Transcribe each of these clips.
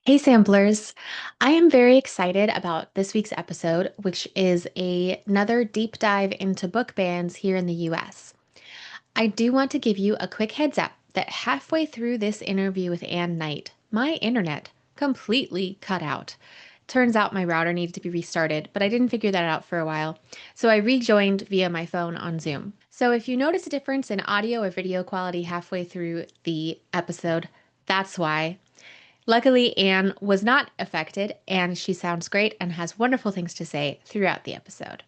Hey samplers, I am very excited about this week's episode, which is another deep dive into book bans here in the US. I do want to give you a quick heads up that halfway through this interview with Ann Knight, my internet completely cut out. Turns out my router needed to be restarted, but I didn't figure that out for a while, so I rejoined via my phone on Zoom. So if you notice a difference in audio or video quality halfway through the episode, that's why. Luckily, Anne was not affected, and she sounds great and has wonderful things to say throughout the episode.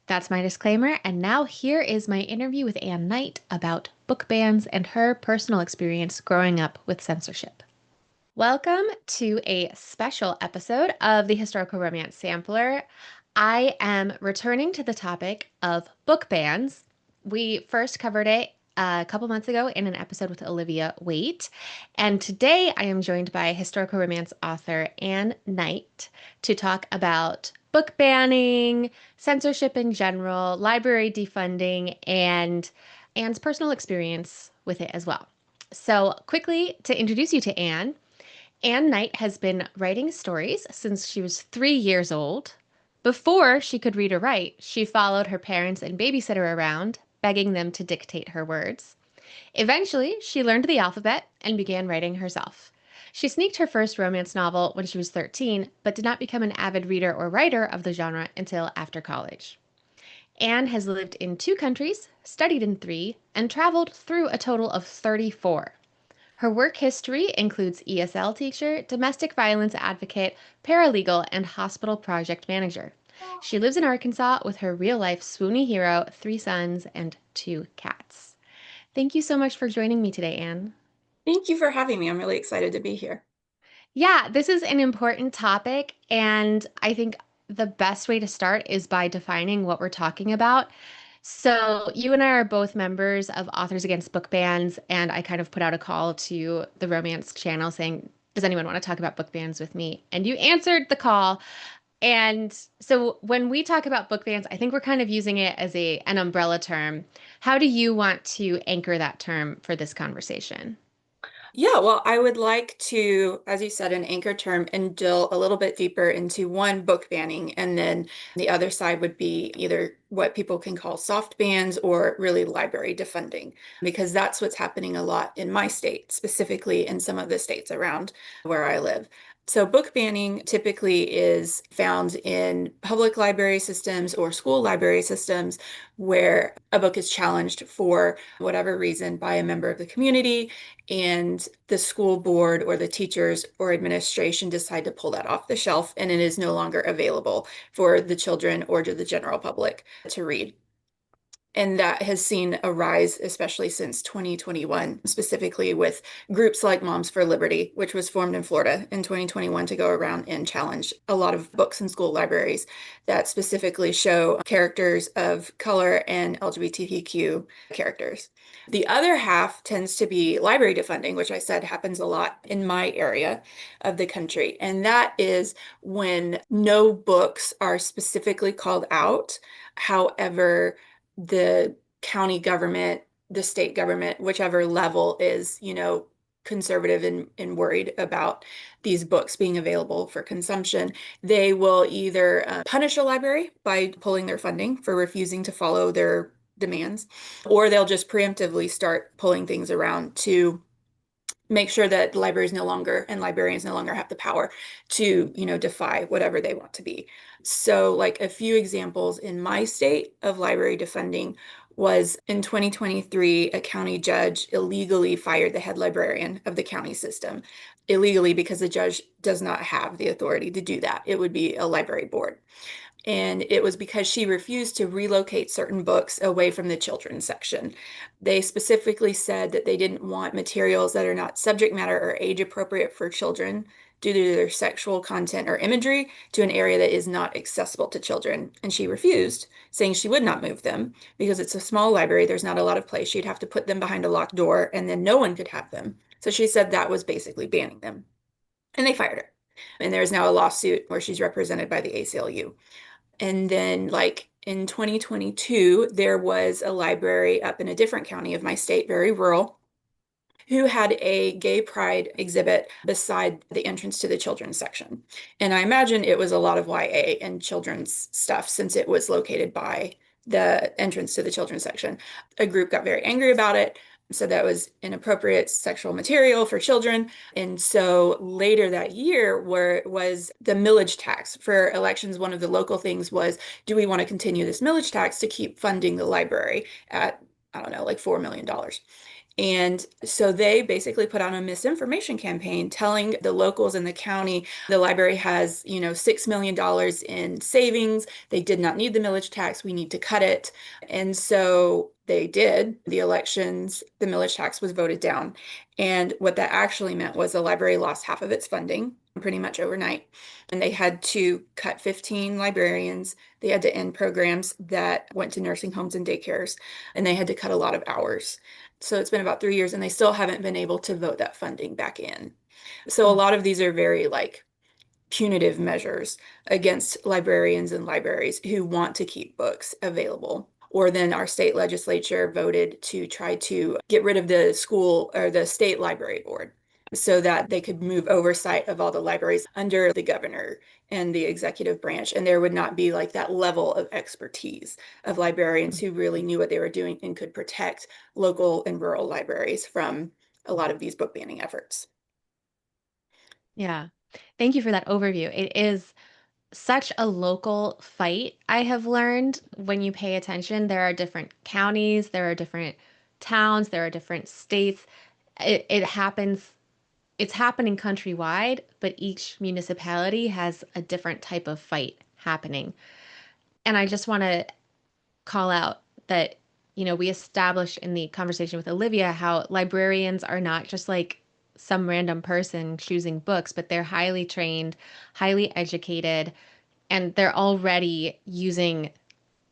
That's my disclaimer, and now here is my interview with Ann Knight about book bans and her personal experience growing up with censorship. Welcome to a special episode of the Historical Romance Sampler. I am returning to the topic of book bans. We first covered it a couple months ago in an episode with Olivia Waite, and today I am joined by historical romance author Ann Knight to talk about book banning, censorship in general, library defunding, and Anne's personal experience with it as well. So, quickly to introduce you to Anne. Ann Knight has been writing stories since she was 3 years old. Before she could read or write, she followed her parents and babysitter around, begging them to dictate her words. Eventually, she learned the alphabet and began writing herself. She sneaked her first romance novel when she was 13, but did not become an avid reader or writer of the genre until after college. Anne has lived in 2 countries, studied in 3, and traveled through a total of 34. Her work history includes ESL teacher, domestic violence advocate, paralegal, and hospital project manager. She lives in Arkansas with her real life swoony hero, 3 sons, and 2 cats. Thank you so much for joining me today, Anne. Thank you for having me. I'm really excited to be here. Yeah, this is an important topic, and I think the best way to start is by defining what we're talking about. So, you and I are both members of Authors Against Book Bans, and I kind of put out a call to the romance channel saying, does anyone want to talk about book bans with me? And you answered the call. And so when we talk about book bans, I think we're kind of using it as an umbrella term. How do you want to anchor that term for this conversation? Yeah, well, I would like to, as you said, an anchor term and drill a little bit deeper into one book banning. And then the other side would be either what people can call soft bans or really library defunding, because that's what's happening a lot in my state, specifically in some of the states around where I live. So, book banning typically is found in public library systems or school library systems where a book is challenged for whatever reason by a member of the community, and the school board or the teachers or administration decide to pull that off the shelf, and it is no longer available for the children or to the general public to read. And that has seen a rise, especially since 2021, specifically with groups like Moms for Liberty, which was formed in Florida in 2021 to go around and challenge a lot of books in school libraries that specifically show characters of color and LGBTQ characters. The other half tends to be library defunding, which I said happens a lot in my area of the country. And that is when no books are specifically called out. However, the county government, the state government, whichever level is, conservative and worried about these books being available for consumption, they will either punish a library by pulling their funding for refusing to follow their demands, or they'll just preemptively start pulling things around to make sure that libraries no longer and librarians no longer have the power to, defy whatever they want to be. So, like a few examples in my state of library defunding was in 2023, a county judge illegally fired the head librarian of the county system. Illegally, because the judge does not have the authority to do that. It would be a library board. And it was because she refused to relocate certain books away from the children's section. They specifically said that they didn't want materials that are not subject matter or age appropriate for children due to their sexual content or imagery to an area that is not accessible to children. And she refused, saying she would not move them because it's a small library. There's not a lot of place. She'd have to put them behind a locked door and then no one could have them. So she said that was basically banning them. And they fired her. And there is now a lawsuit where she's represented by the ACLU. And then, like in 2022, there was a library up in a different county of my state, very rural, who had a gay pride exhibit beside the entrance to the children's section. And I imagine it was a lot of YA and children's stuff since it was located by the entrance to the children's section. A group got very angry about it, said that was inappropriate sexual material for children. And so later that year, where it was the millage tax for elections, one of the local things was, do we want to continue this millage tax to keep funding the library at, I don't know, like $4 million? And so they basically put on a misinformation campaign telling the locals in the county the library has, $6 million in savings. They did not need the millage tax. We need to cut it. And so they did. The elections, the millage tax was voted down. And what that actually meant was the library lost half of its funding pretty much overnight. And they had to cut 15 librarians. They had to end programs that went to nursing homes and daycares. And they had to cut a lot of hours. So it's been about 3 years and they still haven't been able to vote that funding back in. So a Mm. lot of these are very like punitive measures against librarians and libraries who want to keep books available. Or then our state legislature voted to try to get rid of the school or the state library board so that they could move oversight of all the libraries under the governor and the executive branch. And there would not be like that level of expertise of librarians who really knew what they were doing and could protect local and rural libraries from a lot of these book banning efforts. Yeah. Thank you for that overview. It is such a local fight. I have learned when you pay attention, there are different counties, there are different towns, there are different states. It happens, it's happening countrywide, but each municipality has a different type of fight happening. And I just want to call out that, we established in the conversation with Olivia how librarians are not just like some random person choosing books, but they're highly trained, highly educated, and they're already using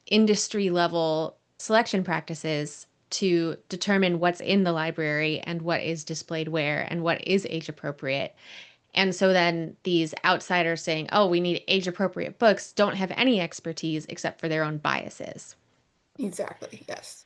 industry level selection practices to determine what's in the library and what is displayed where and what is age appropriate. And so then these outsiders saying, oh, we need age appropriate books don't have any expertise except for their own biases. Exactly, yes.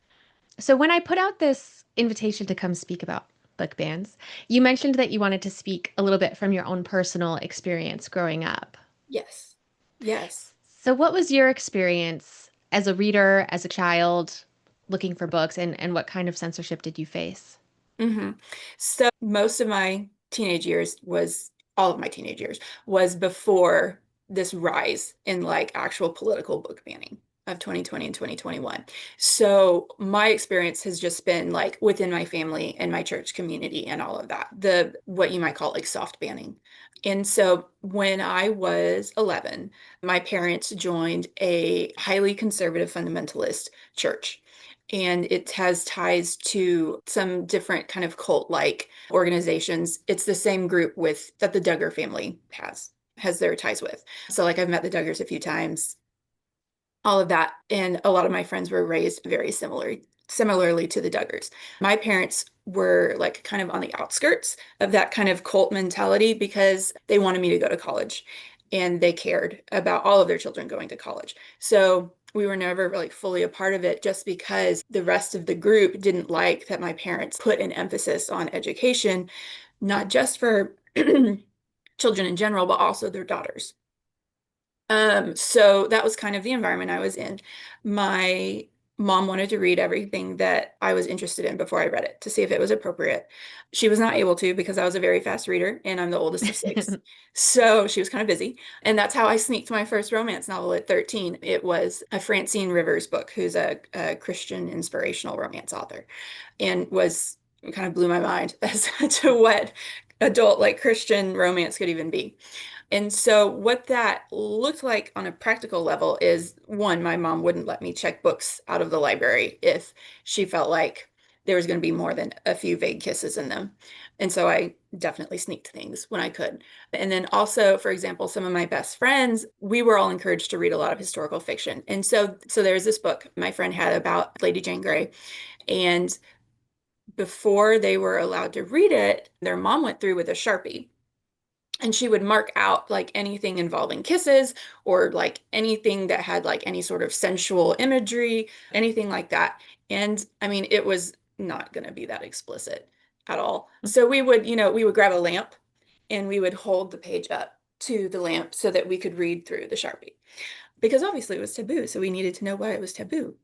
So when I put out this invitation to come speak about book bans, you mentioned that you wanted to speak a little bit from your own personal experience growing up. Yes. Yes. So what was your experience as a reader, as a child, looking for books, and what kind of censorship did you face? hmm So most of my teenage years was all of my teenage years was before this rise in like actual political book banning of 2020 and 2021. So my experience has just been like within my family and my church community and all of that, the what you might call like soft banning. And so when I was 11, my parents joined a highly conservative fundamentalist church and it has ties to some different kind of cult-like organizations. It's the same group with that the Duggar family has their ties with. So like I've met the Duggars a few times, all of that, and a lot of my friends were raised very similarly to the Duggars. My parents were like kind of on the outskirts of that kind of cult mentality because they wanted me to go to college and they cared about all of their children going to college. So we were never like fully a part of it just because the rest of the group didn't like that my parents put an emphasis on education, not just for children in general, but also their daughters. So that was kind of the environment I was in. My mom wanted to read everything that I was interested in before I read it to see if it was appropriate. She was not able to because I was a very fast reader and I'm the oldest of six. So she was kind of busy. And that's how I sneaked my first romance novel at 13. It was a Francine Rivers book, who's a Christian inspirational romance author, and was kind of blew my mind as to what adult like Christian romance could even be. And so, what that looked like on a practical level is one, my mom wouldn't let me check books out of the library if she felt like there was going to be more than a few vague kisses in them. And so, I definitely sneaked things when I could. And then, also, for example, some of my best friends, we were all encouraged to read a lot of historical fiction. And so there's this book my friend had about Lady Jane Grey. And before they were allowed to read it, their mom went through with a Sharpie and she would mark out like anything involving kisses or like anything that had like any sort of sensual imagery, anything like that. And I mean, it was not going to be that explicit. at all. So we would grab a lamp and we would hold the page up to the lamp so that we could read through the Sharpie. Because obviously it was taboo, so we needed to know why it was taboo.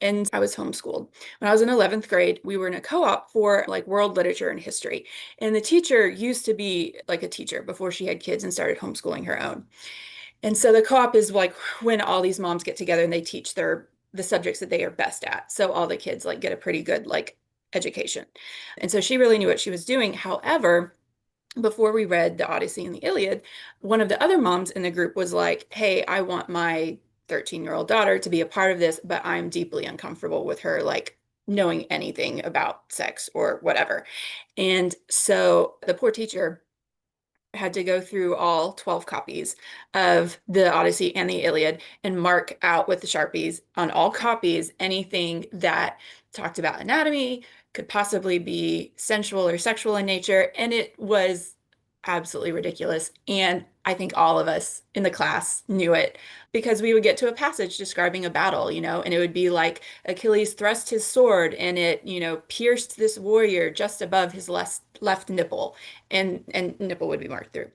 And I was homeschooled. When I was in 11th grade, we were in a co-op for like world literature and history. And the teacher used to be like a teacher before she had kids and started homeschooling her own. And so the co-op is like when all these moms get together and they teach the subjects that they are best at. So all the kids like get a pretty good like education. And so she really knew what she was doing. However, before we read the Odyssey and the Iliad, one of the other moms in the group was like, "Hey, I want my 13-year-old daughter to be a part of this, but I'm deeply uncomfortable with her like knowing anything about sex or whatever." And so the poor teacher had to go through all 12 copies of the Odyssey and the Iliad and mark out with the Sharpies on all copies anything that talked about anatomy, could possibly be sensual or sexual in nature. And it was absolutely ridiculous. And I think all of us in the class knew it because we would get to a passage describing a battle, and it would be like Achilles thrust his sword and it, pierced this warrior just above his left nipple, and nipple would be marked through.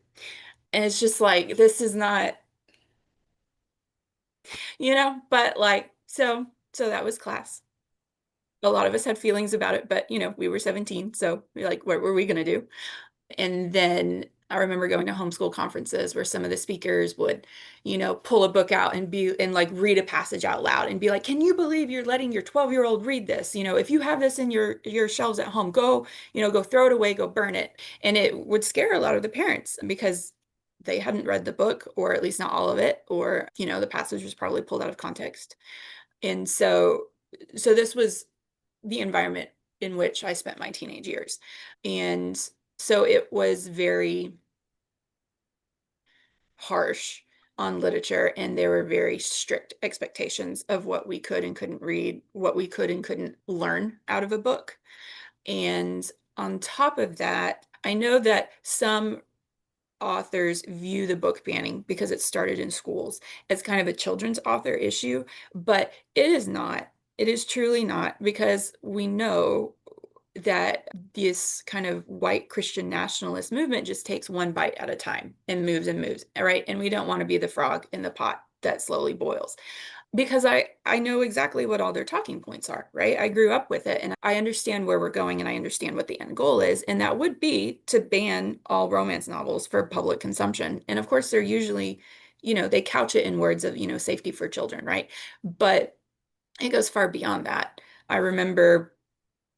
And it's just like this is not, but like so that was class. A lot of us had feelings about it, but we were 17, so we're like, what were we gonna do? And then I remember going to homeschool conferences where some of the speakers would, pull a book out and like read a passage out loud and be like, "Can you believe you're letting your 12-year-old read this? If you have this in your shelves at home, go throw it away, go burn it." And it would scare a lot of the parents because they hadn't read the book, or at least not all of it, or, the passage was probably pulled out of context. And so this was the environment in which I spent my teenage years. And so it was very harsh on literature, and there were very strict expectations of what we could and couldn't read, what we could and couldn't learn out of a book. And on top of that, I know that some authors view the book banning because it started in schools as kind of a children's author issue, but it is not. It is truly not, because we know that this kind of white Christian nationalist movement just takes one bite at a time and moves, right? And we don't want to be the frog in the pot that slowly boils, because I know exactly what all their talking points are, right? I grew up with it and I understand where we're going and I understand what the end goal is, and that would be to ban all romance novels for public consumption. And of course, they're usually, they couch it in words of, safety for children, right? But it goes far beyond that. I remember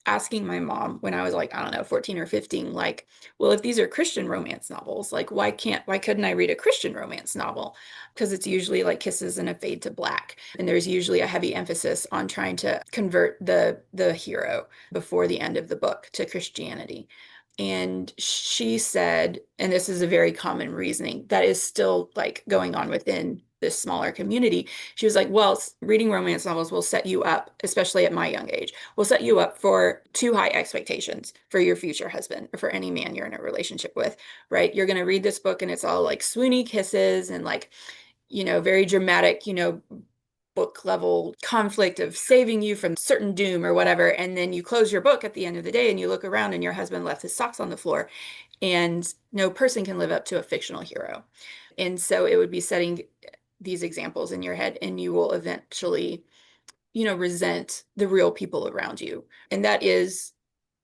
asking my mom when I was like, I don't know, 14 or 15, like, well, if these are Christian romance novels, like, why couldn't I read a Christian romance novel? Because it's usually like kisses and a fade to black. And there's usually a heavy emphasis on trying to convert the hero before the end of the book to Christianity. And she said, and this is a very common reasoning that is still like going on within this smaller community. She was like, well, reading romance novels will set you up, especially at my young age, will set you up for too high expectations for your future husband or for any man you're in a relationship with, right? You're going to read this book and it's all like swoony kisses and like, very dramatic, book level conflict of saving you from certain doom or whatever. And then you close your book at the end of the day and you look around and your husband left his socks on the floor. And no person can live up to a fictional hero. And so it would be setting these examples in your head, and you will eventually, resent the real people around you. And that is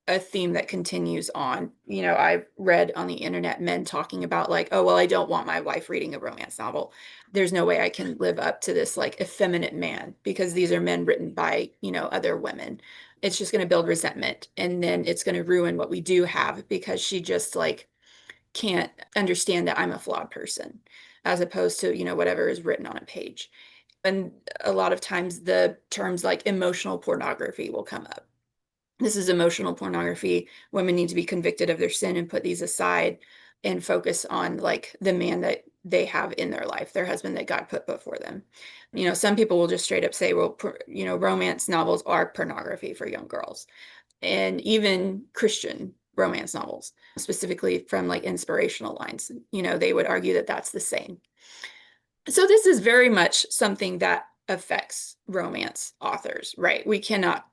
a theme that continues on. I've read on the internet men talking about like, oh, well, I don't want my wife reading a romance novel. There's no way I can live up to this like effeminate man because these are men written by, other women. It's just going to build resentment, and then it's going to ruin what we do have because she just like can't understand that I'm a flawed person as opposed to, whatever is written on a page. And a lot of times the terms like emotional pornography will come up. This is emotional pornography. Women need to be convicted of their sin and put these aside and focus on like the man that they have in their life, their husband that God put before them. Some people will just straight up say, well, romance novels are pornography for young girls. And even Christian romance novels, specifically from like inspirational lines, they would argue that that's the same. So this is very much something that affects romance authors, right? We cannot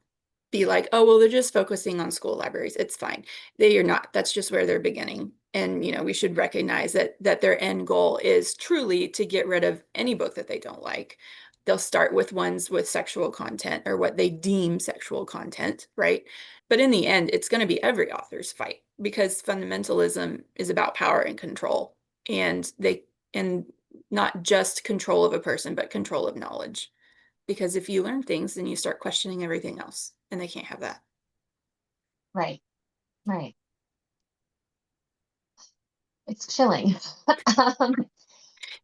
be like, oh, well, they're just focusing on school libraries. It's fine. They are not. That's just where they're beginning. And, we should recognize that their end goal is truly to get rid of any book that they don't like. They'll start with ones with sexual content or what they deem sexual content, right? But in the end, it's going to be every author's fight because fundamentalism is about power and control. And not just control of a person, but control of knowledge. Because if you learn things, then you start questioning everything else, and they can't have that. Right, right. It's chilling. Um,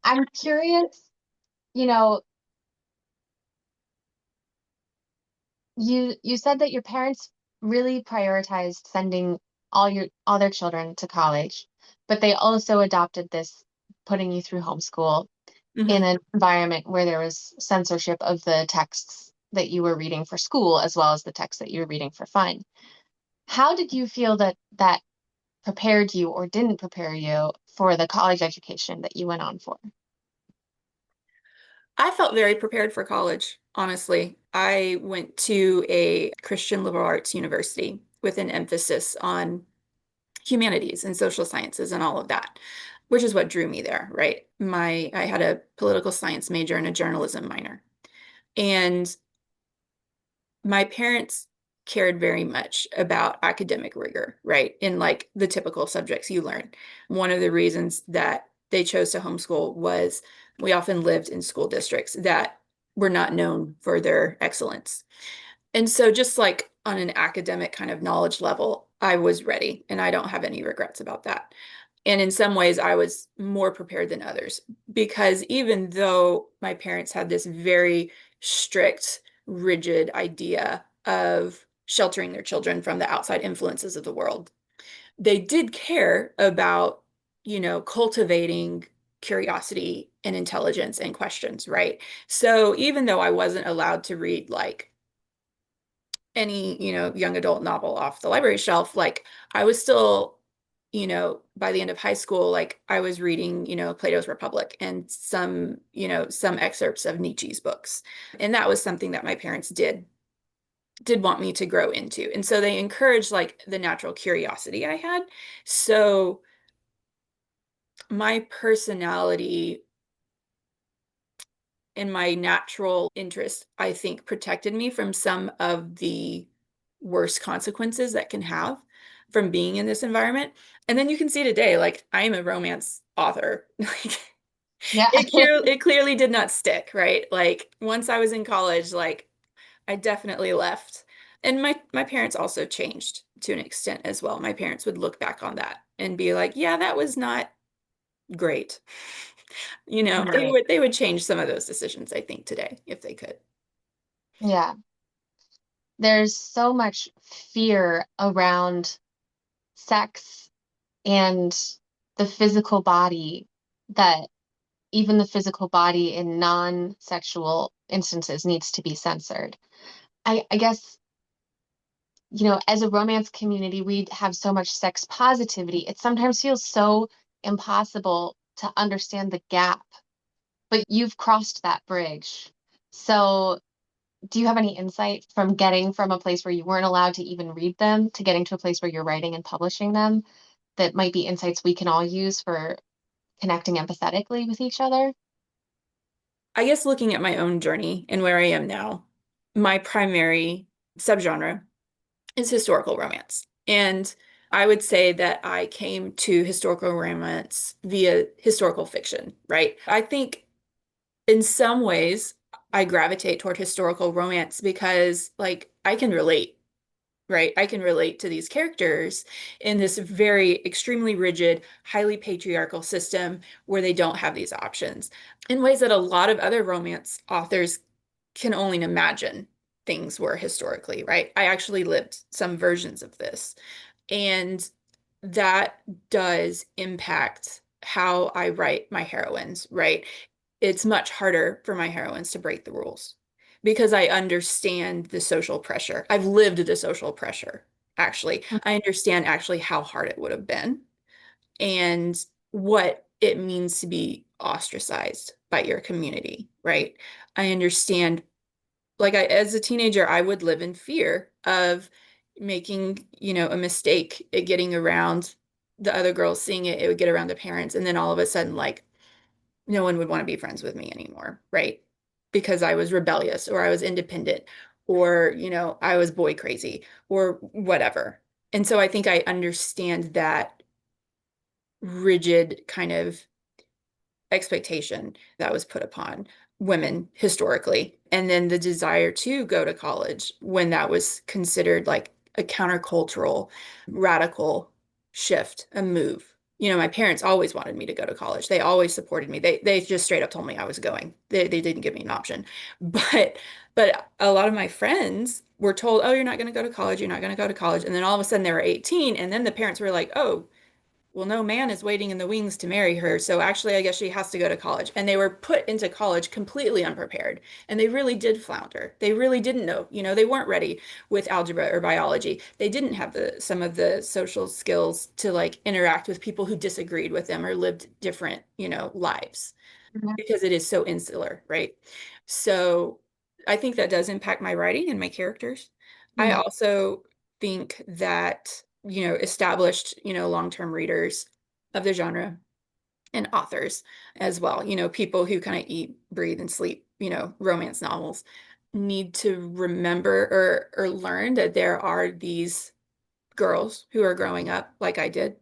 I'm curious, you know, you said that your parents really prioritized sending all their children to college, but they also adopted this putting you through homeschool in Mhm. an environment where there was censorship of the texts that you were reading for school as well as the texts that you were reading for fun. How did you feel that that prepared you or didn't prepare you for the college education that you went on for? I felt very prepared for college, honestly. I went to a Christian liberal arts university with an emphasis on humanities and social sciences and all of that, which is what drew me there, right? I had a political science major and a journalism minor. And my parents cared very much about academic rigor, right? In like the typical subjects you learn. One of the reasons that they chose to homeschool was we often lived in school districts that were not known for their excellence. And so just like on an academic kind of knowledge level, I was ready and I don't have any regrets about that. And in some ways, I was more prepared than others because even though my parents had this very strict, rigid idea of sheltering their children from the outside influences of the world, they did care about, cultivating curiosity and intelligence and questions, right? So even though I wasn't allowed to read like any, young adult novel off the library shelf, like I was still, by the end of high school, like I was reading, Plato's Republic and some excerpts of Nietzsche's books. And that was something that my parents did want me to grow into. And so they encouraged like the natural curiosity I had. So my personality and my natural interest, I think, protected me from some of the worst consequences that can have from being in this environment. And then you can see today, like I am a romance author. Like Yeah. it clearly did not stick, right? Like once I was in college, like I definitely left. And my parents also changed to an extent as well. My parents would look back on that and be like, yeah, that was not great. They Right. would change some of those decisions, I think, today if they could. Yeah. There's so much fear around sex and the physical body that even the physical body in non-sexual instances needs to be censored. I guess, as a romance community, we have so much sex positivity. It sometimes feels so impossible to understand the gap, but you've crossed that bridge. So, do you have any insight from getting from a place where you weren't allowed to even read them to getting to a place where you're writing and publishing them that might be insights we can all use for connecting empathetically with each other? I guess looking at my own journey and where I am now, my primary subgenre is historical romance. And I would say that I came to historical romance via historical fiction, right? I think in some ways I gravitate toward historical romance because like I can relate, right? I can relate to these characters in this very extremely rigid, highly patriarchal system where they don't have these options in ways that a lot of other romance authors can only imagine things were historically, right? I actually lived some versions of this. And that does impact how I write my heroines, right? It's much harder for my heroines to break the rules because I understand the social pressure. I've lived the social pressure, actually. I understand actually how hard it would have been and what it means to be ostracized by your community, right? I understand like as a teenager, I would live in fear of making, a mistake, it getting around the other girls seeing it, it would get around the parents, and then all of a sudden, like, no one would want to be friends with me anymore, right? Because I was rebellious or I was independent or, I was boy crazy or whatever. And so I think I understand that rigid kind of expectation that was put upon women historically. And then the desire to go to college when that was considered like a countercultural, radical shift, a move. My parents always wanted me to go to college. They always supported me. They just straight up told me I was going. They didn't give me an option. But but a lot of my friends were told, "Oh, you're not going to go to college. You're not going to go to college." And then all of a sudden they were 18 and then the parents were like, "Oh, well, no man is waiting in the wings to marry her. So actually, I guess she has to go to college." And they were put into college completely unprepared. And they really did flounder. They really didn't know, they weren't ready with algebra or biology. They didn't have some of the social skills to like interact with people who disagreed with them or lived different, lives Mhm. because it is so insular, right? So I think that does impact my writing and my characters. I Mhm. also think that, established, long-term readers of the genre and authors as well, people who kind of eat, breathe, and sleep, romance novels need to remember or learn that there are these girls who are growing up like I did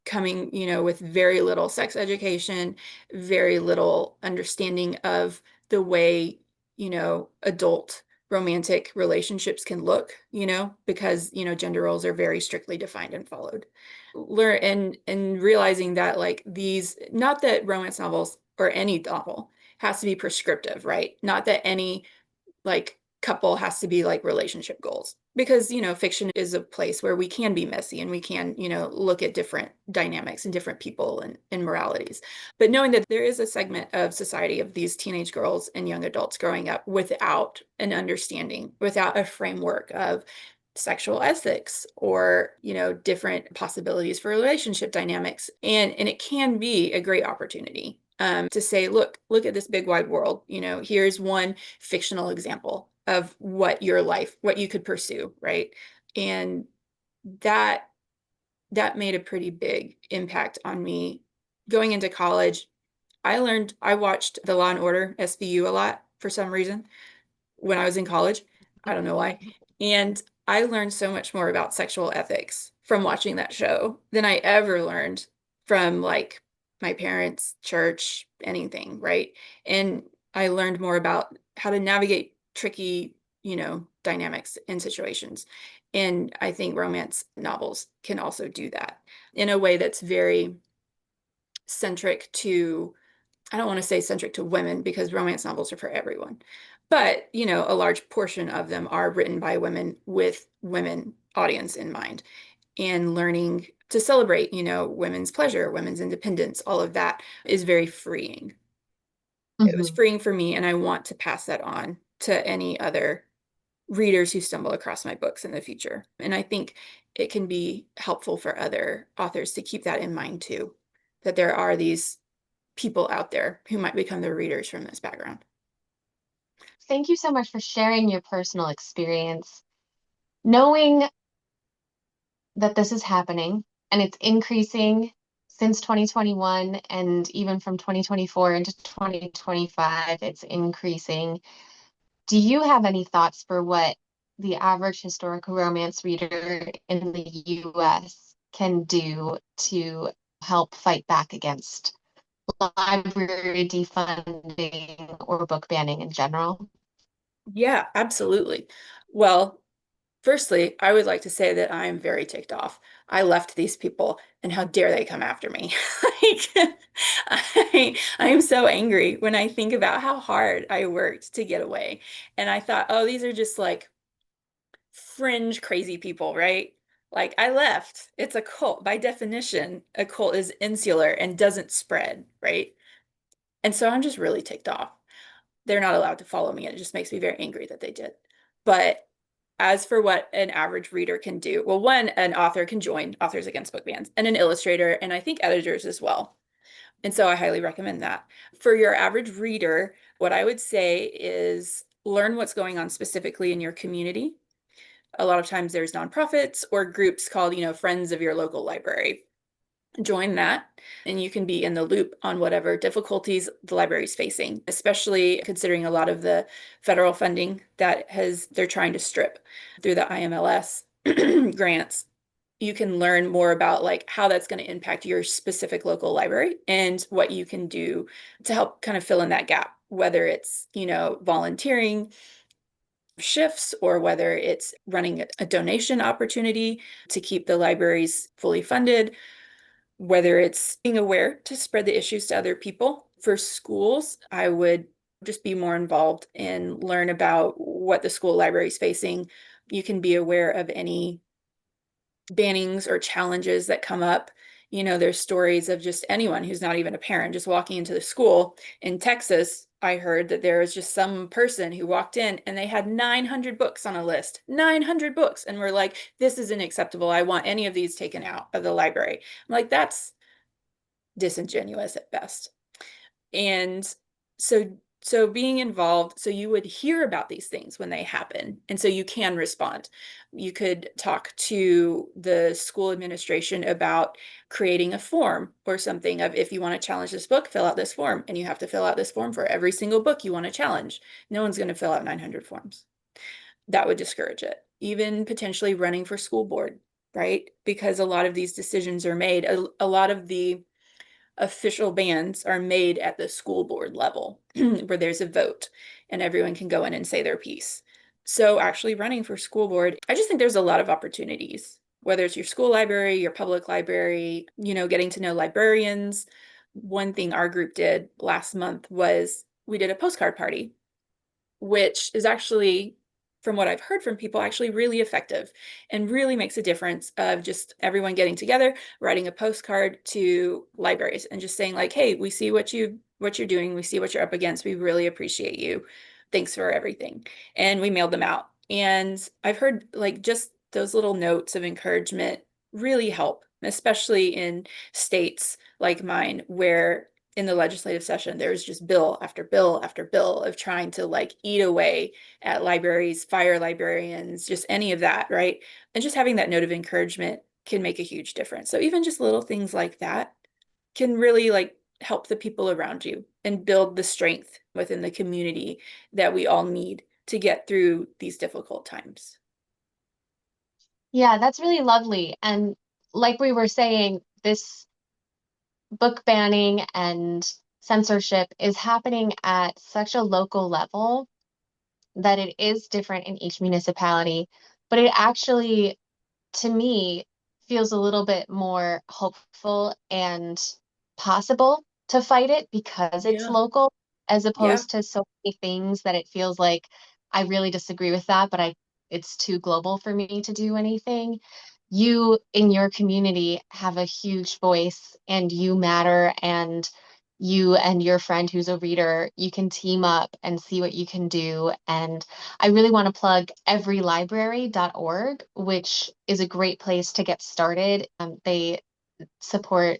coming, with very little sex education, very little understanding of the way, adult romantic relationships can look, because, gender roles are very strictly defined and followed. Learn and realizing that like these, not that romance novels or any novel has to be prescriptive, right? Not that any like couple has to be like relationship goals because fiction is a place where we can be messy and we can look at different dynamics and different people and moralities, but knowing that there is a segment of society of these teenage girls and young adults growing up without an understanding, without a framework of sexual ethics or different possibilities for relationship dynamics, and it can be a great opportunity to say, look at this big wide world, here's one fictional example of what you could pursue, right? And that that made a pretty big impact on me going into college. I watched the Law and Order SVU a lot for some reason when I was in college. I don't know why. And I learned so much more about sexual ethics from watching that show than I ever learned from like my parents, church, anything, right? And I learned more about how to navigate tricky, dynamics and situations. And I think romance novels can also do that in a way that's very centric to, I don't want to say centric to women because romance novels are for everyone. But, a large portion of them are written by women with women audience in mind and learning to celebrate, women's pleasure, women's independence, all of that is very freeing. It was Mhm. freeing for me, and I want to pass that on to any other readers who stumble across my books in the future. And I think it can be helpful for other authors to keep that in mind too, that there are these people out there who might become the readers from this background. Thank you so much for sharing your personal experience. Knowing that this is happening and it's increasing since 2021 and even from 2024 into 2025, it's increasing. Do you have any thoughts for what the average historical romance reader in the US can do to help fight back against library defunding or book banning in general? Yeah, absolutely. Well, firstly, I would like to say that I am very ticked off. I left these people, and how dare they come after me? Like, I am so angry when I think about how hard I worked to get away. And I thought, oh, these are just like fringe crazy people, right? Like I left. It's a cult. By definition, a cult is insular and doesn't spread, right? And so I'm just really ticked off. They're not allowed to follow me, and it just makes me very angry that they did. But as for what an average reader can do, well, one, an author can join Authors Against Book Bans, and an illustrator, and I think editors as well. And so I highly recommend that. For your average reader, what I would say is learn what's going on specifically in your community. A lot of times there's nonprofits or groups called, Friends of your local library. Join that, and you can be in the loop on whatever difficulties the library is facing, especially considering a lot of the federal funding that they're trying to strip through the IMLS grants. You can learn more about like how that's going to impact your specific local library and what you can do to help kind of fill in that gap, whether it's, volunteering shifts or whether it's running a donation opportunity to keep the libraries fully funded, whether it's being aware to spread the issues to other people. For schools, I would just be more involved and learn about what the school library is facing. You can be aware of any bannings or challenges that come up. There's stories of just anyone who's not even a parent just walking into the school. In Texas, I heard that there was just some person who walked in and they had 900 books on a list, 900 books. And we're like, this isn't acceptable. I want any of these taken out of the library. I'm like, that's disingenuous at best. And so being involved, so you would hear about these things when they happen, and so you can respond. You could talk to the school administration about creating a form or something of, if you want to challenge this book, fill out this form, and you have to fill out this form for every single book you want to challenge. No one's going to fill out 900 forms. That would discourage it. Even potentially running for school board, right? Because a lot of these decisions are made, a lot of the official bans are made at the school board level where there's a vote and everyone can go in and say their piece. So actually running for school board, I just think there's a lot of opportunities, whether it's your school library, your public library, getting to know librarians. One thing our group did last month was we did a postcard party, which is actually, from what I've heard from people, actually really effective and really makes a difference of just everyone getting together, writing a postcard to libraries and just saying like, hey, we see what you're doing. We see what you're up against. We really appreciate you. Thanks for everything. And we mailed them out. And I've heard like just those little notes of encouragement really help, especially in states like mine where in the legislative session, there's just bill after bill after bill of trying to like eat away at libraries, fire librarians, just any of that, right? And just having that note of encouragement can make a huge difference. So even just little things like that can really like help the people around you and build the strength within the community that we all need to get through these difficult times. Yeah, that's really lovely. And like we were saying, this book banning and censorship is happening at such a local level that it is different in each municipality, but it actually, to me, feels a little bit more hopeful and possible to fight it because it's Yeah. local, as Yeah. opposed to so many things that it feels like I really disagree with that, but it's too global for me to do anything. You in your community have a huge voice and you matter, and you and your friend who's a reader, you can team up and see what you can do. And I really want to plug everylibrary.org, which is a great place to get started. They support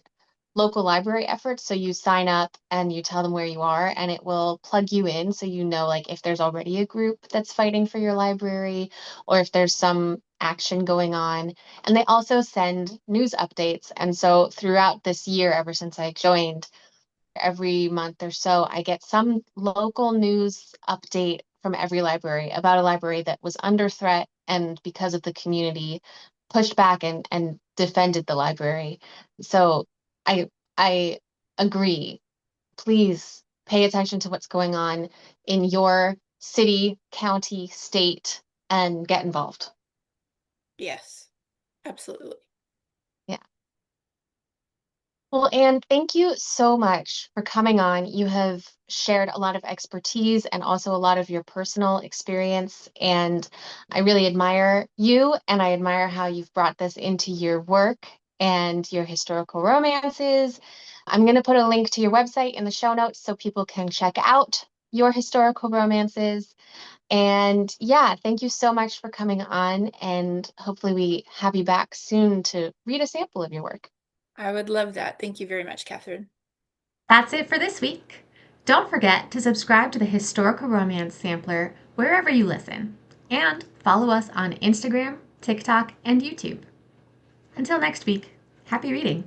local library efforts. So you sign up and you tell them where you are, and it will plug you in so you know like if there's already a group that's fighting for your library or if there's some action going on. And they also send news updates. And so throughout this year, ever since I joined, every month or so, I get some local news update from every library about a library that was under threat and because of the community pushed back and defended the library. So I I agree. Please pay attention to what's going on in your city, county, state, and get involved. Yes. Absolutely. Yeah. Well, Anne, thank you so much for coming on. You have shared a lot of expertise and also a lot of your personal experience. And I really admire you, and I admire how you've brought this into your work and your historical romances. I'm going to put a link to your website in the show notes so people can check out your historical romances. And yeah, thank you so much for coming on. And hopefully, we have you back soon to read a sample of your work. I would love that. Thank you very much, Catherine. That's it for this week. Don't forget to subscribe to the Historical Romance Sampler wherever you listen, and follow us on Instagram, TikTok, and YouTube. Until next week, happy reading!